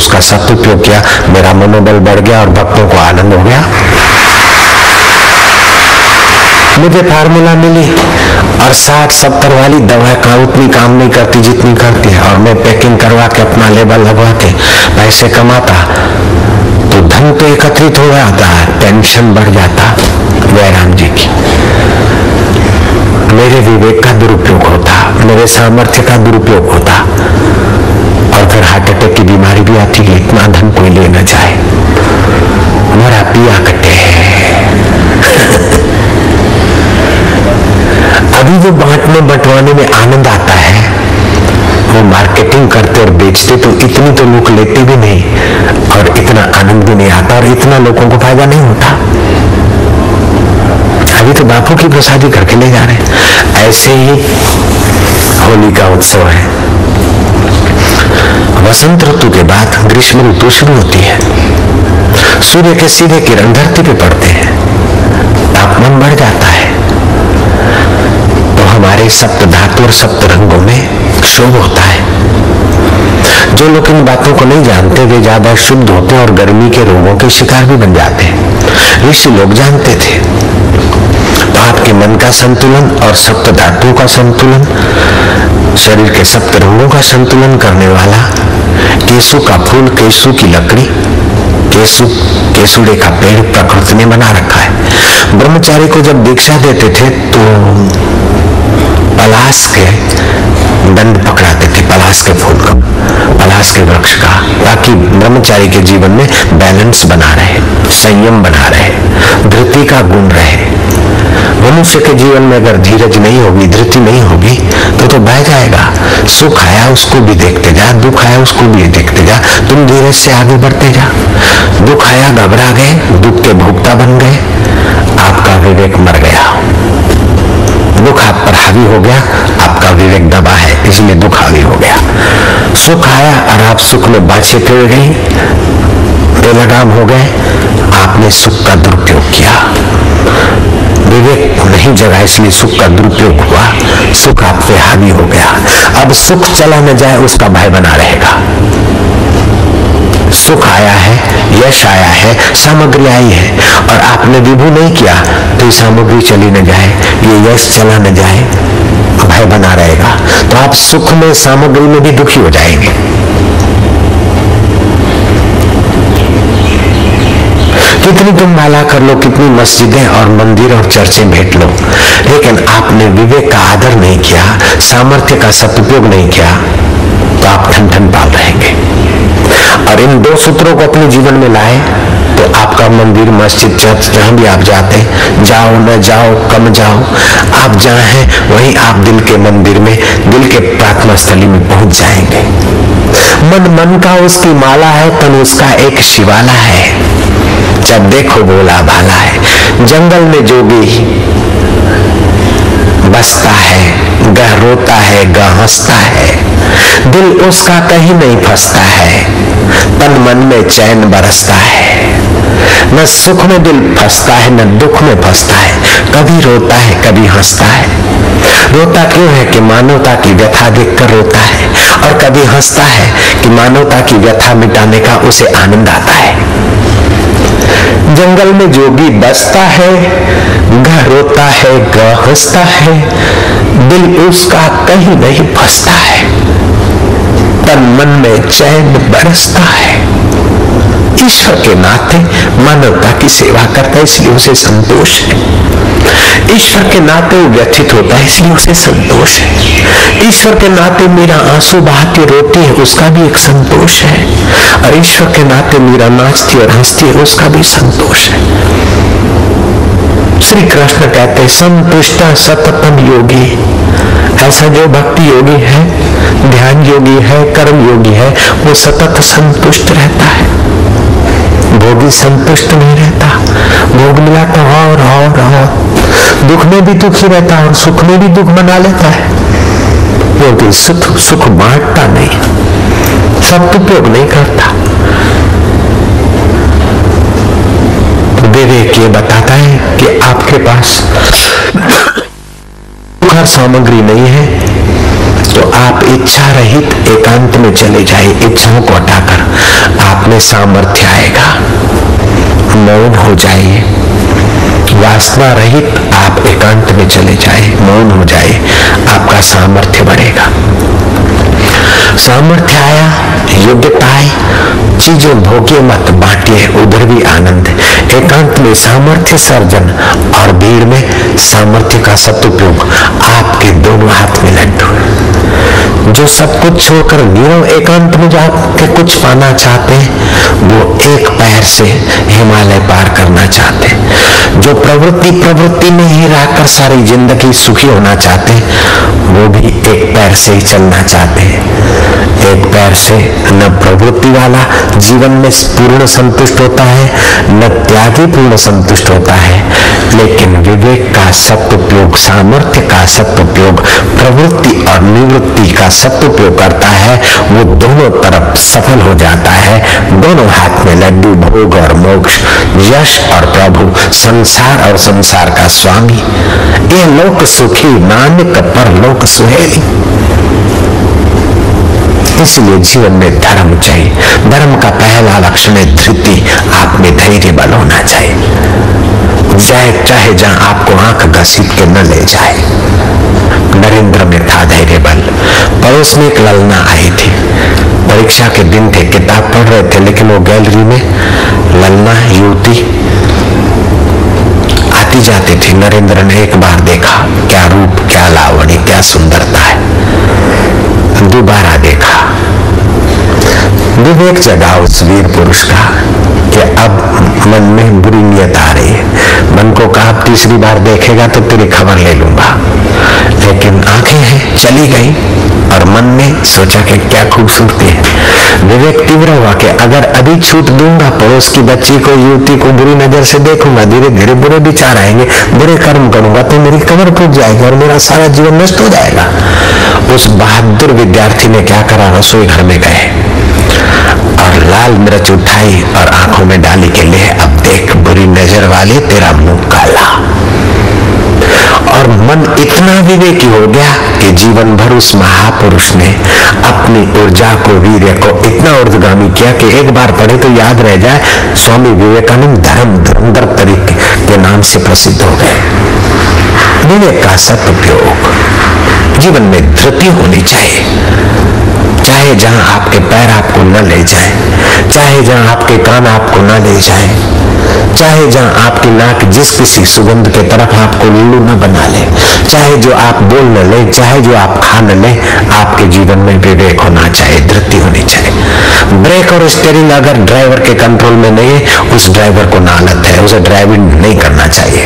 उसका सदुपयोग किया, मेरा मनोबल बढ़ गया और भक्तों को आनंद हो गया। मुझे फार्मूला मिली और 60-70 वाली दवा का उतनी काम नहीं करती जितनी करती है, और मैं पैकिंग करवा के अपना लेबल लगवा के पैसे कमाता तो धन तो एकत्रित हो जाता, टेंशन बढ़ जाता। जयराम जी की मेरे विवेक का दुरुपयोग होता, मेरे सामर्थ्य का दुरुपयोग होता, और फिर हार्ट अटैक की बीमारी भी आती कि इतना धन कोई ले न जाए, हमारा पिया कटे। अभी जो बांटने बंटवाने में आनंद आता है, वो मार्केटिंग करते और बेचते तो इतनी तो लोग लेते भी नहीं और इतना आनंद भी नहीं आता और इतना लोगों को फायदा नहीं होता। अभी तो बापू की प्रसादी करके ले जा रहे हैं। ऐसे ही होली का उत्सव है, वसंत ऋतु के बाद ग्रीष्म ऋतु शुरू होती है। सूर्य के सीधे किरण धरती पे पड़ते हैं, तापमान बढ़ जाता है, तो हमारे सप्त धातु और सप्त रंगों में क्षोभ होता है। जो लोग इन बातों को नहीं जानते वे ज्यादा शुद्ध होते और गर्मी के रोगों के शिकार भी बन जाते हैं। ऋषि लोग जानते थे। तो आपके मन का संतुलन और सप्त धातुओं का संतुलन, शरीर के सप्त रंगों का संतुलन करने वाला केसु का फूल, केसु की लकड़ी, केसुड़े का पेड़ प्रकृति ने बना रखा है। ब्रह्मचारी को जब दीक्षा देते थे तो पलाश के दंड पकड़ाते थे, पलाश के फूल का, पलाश के वृक्ष का, ताकि ब्रह्मचारी के जीवन में बैलेंस बना रहे, संयम बना रहे, धृति का गुण रहे। मनुष्य के जीवन में अगर धीरज नहीं होगी, धृति नहीं होगी तो बह जाएगा। सुख आया उसको भी देखते जा, दुख आया उसको भी देखते जा, तुम धीरज से आगे बढ़ते जा। दुख आया घबरा गए, दुख के भोक्ता बन गए, आपका विवेक मर गया। दुख आप पर हावी हो गया, आपका विवेक दबा है, इसलिए दुख हावी हो गया। सुख आया और आप सुख में बाछे फिर गई, बेलगाम हो गए, आपने सुख का दुरुपयोग किया। विवेक नहीं जगा इसलिए सुख का दुरुपयोग हुआ, सुख आप पे हावी हो गया। अब सुख चला न जाए उसका भय बना रहेगा। सुख आया है, यश आया है, सामग्री आई है और आपने विभू नहीं किया तो ये सामग्री चली न जाए, ये यश चला न जाए, भय बना रहेगा। तो आप सुख में, सामग्री में भी दुखी हो जाएंगे। कितनी तुम माला कर लो, कितनी मस्जिदें और मंदिर और चर्चें भेंट लो, लेकिन आपने विवेक का आदर नहीं किया, सामर्थ्य का सदुपयोग नहीं किया, तो आप ठन ठन पाल रहेंगे। और इन दो सूत्रों को अपने जीवन में लाए तो आपका मंदिर, मस्जिद, चर्च जहां भी आप जाते, जाओ न जाओ, कम जाओ, आप जहां हैं वहीं आप दिल के मंदिर में, दिल के प्रार्थना स्थली में पहुंच जाएंगे। मन मन का उसकी माला है, तन उसका एक शिवाला है, जब देखो बोला भाला है। जंगल में जोगी बसता है, गह रोता है, गह हंसता है, दिल उसका कहीं नहीं फंसता है, तन मन में चैन बरसता है। न सुख में दिल फंसता है, न दुख में फंसता है, कभी रोता है, कभी हंसता है। रोता क्यों है कि मानवता की व्यथा देखकर रोता है, और कभी हंसता है कि मानवता की व्यथा मिटाने का उसे आनंद आता है। जंगल में जोगी बसता है, गह रोता है, गह हंसता है, दिल उसका कहीं नहीं फंसता है, तन मन में चैन बरसता है। ईश्वर के नाते मानवता की सेवा करता है इसलिए उसे संतोष है। ईश्वर के नाते वो व्यथित होता है इसलिए उसे संतोष है। ईश्वर के नाते मेरा आंसू बहाती रोती है उसका भी एक संतोष है, और ईश्वर के नाते मेरा नाचती और हंसती है उसका भी संतोष है। श्री कृष्ण कहते संतुष्ट सततम योगी, ऐसा जो भक्ति योगी है, ध्यान योगी है, कर्म योगी है, वो सतत संतुष्ट रहता है। भोगी संतुष्ट नहीं रहता, भोग मिला तो और दुख में भी दुखी रहता है और सुख में भी दुख मना लेता है, क्योंकि सुख बांटता नहीं, सदुपयोग नहीं करता। विवेक ये बताता है कि आपके पास हर सामग्री नहीं है तो आप इच्छा रहित एकांत में चले जाइए, इच्छाओं को हटाकर सामर्थ्य आएगा। मौन हो जाइए, वासना रहित आप एकांत में चले जाए, मौन हो जाए, आपका सामर्थ्य बढ़ेगा। सामर्थ्य आया, योग्यता आई, चीजें भोगिए मत, बांटिए, उधर भी आनंद है। एकांत में सामर्थ्य सर्जन और भीड़ में सामर्थ्य का सदुपयोग, आपके दोनों हाथ में लड्डू। जो सब कुछ छोड़कर नीरव एकांत में जाके कुछ पाना चाहते हैं, वो एक पैर से हिमालय पार करना चाहते हैं। जो प्रवृत्ति में ही रहकर सारी जिंदगी सुखी होना चाहते हैं, वो भी एक पैर से ही चलना चाहते हैं। एक पैर से न प्रवृत्ति वाला जीवन में पूर्ण संतुष्ट होता है, न त्यागी पूर्ण संतुष्ट होता है। लेकिन विवेक का सदुपयोग, सामर्थ्य का सदुपयोग, प्रवृत्ति और निवृत्ति का सदुपयोग करता है, वो दोनों तरफ सफल हो जाता है। दोनों हाथ में लड्डू, भोग और मोक्ष, यश और प्रभु, संसार और संसार का स्वामी। ये लोक सुखी नानक परलोक सुहेली। इसलिए जीवन में धर्म चाहिए। धर्म का पहला लक्षण है धृति, आप में धैर्य बल होना चाहिए। चाहे जहां आपको आंख घसीट के न ले जाए। नरेंद्र में था धैर्य बल। पड़ोस में एक ललना आई थी, परीक्षा के दिन थे, किताब पढ़ रहे थे, लेकिन वो गैलरी में ललना युवती आती जाती थी। नरेंद्र ने एक बार देखा, क्या रूप, क्या लावणी, क्या सुंदरता है। दोबारा देखा, विवेक जगा उस वीर पुरुष का कि अब मन में बुरी नियत आ रही है। मन को कहा तीसरी बार देखेगा तो तेरी खबर ले लूंगा, लेकिन आंखें हैं, चली गई। और मन ने सोचा कि क्या खूबसूरती है। विवेक तीव्र हुआ कि अगर अभी छूट दूंगा, पड़ोस की बच्ची को, युवती को बुरी नजर से देखूंगा, धीरे धीरे बुरे विचार आएंगे, बुरे कर्म करूंगा तो मेरी कमर फूट जाएगी और मेरा सारा जीवन नष्ट हो जाएगा। उस बहादुर विद्यार्थी ने क्या करा, रसोई घर में गए और लाल मिर्च उठाई और आंखों में डाली के ले, अब देख बुरी नजर वाले, तेरा मुंह काला। और मन इतना विवेकी हो गया कि जीवन भर उस महापुरुष ने अपनी ऊर्जा को, वीर्य को इतना ऊर्ध्वगामी किया कि एक बार पढ़े तो याद रह जाए। स्वामी विवेकानंद धर्म धुरंधर तरीके के नाम से प्रसिद्ध हो गए। विवेक का सदुपयोग, जीवन में धृति होनी चाहिए। चाहे जहां आपके पैर आपको न ले जाए, चाहे जहां आपके कान आपको न ले जाए, चाहे जहां आपकी नाक जिस किसी सुगंध के तरफ आपको लुल्लू न बना ले, चाहे जो आप बोल न ले, चाहे जो आप खा न ले, आपके जीवन में विवेक होना चाहिए, धृति होनी चाहिए। ब्रेक और स्टीयरिंग अगर ड्राइवर के कंट्रोल में नहीं है, उस ड्राइवर को नालत है, उसे ड्राइविंग नहीं करना चाहिए।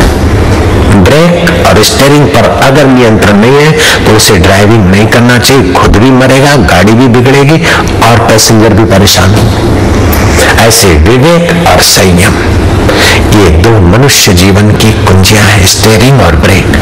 ब्रेक और स्टीयरिंग पर अगर नियंत्रण नहीं है तो उसे ड्राइविंग नहीं करना चाहिए। खुद भी मरेगा, गाड़ी भी बिगड़ेगी और पैसेंजर भी परेशान होंगे। ऐसे विवेक और संयम, ये दो मनुष्य जीवन की कुंजियां हैं, स्टीयरिंग और ब्रेक।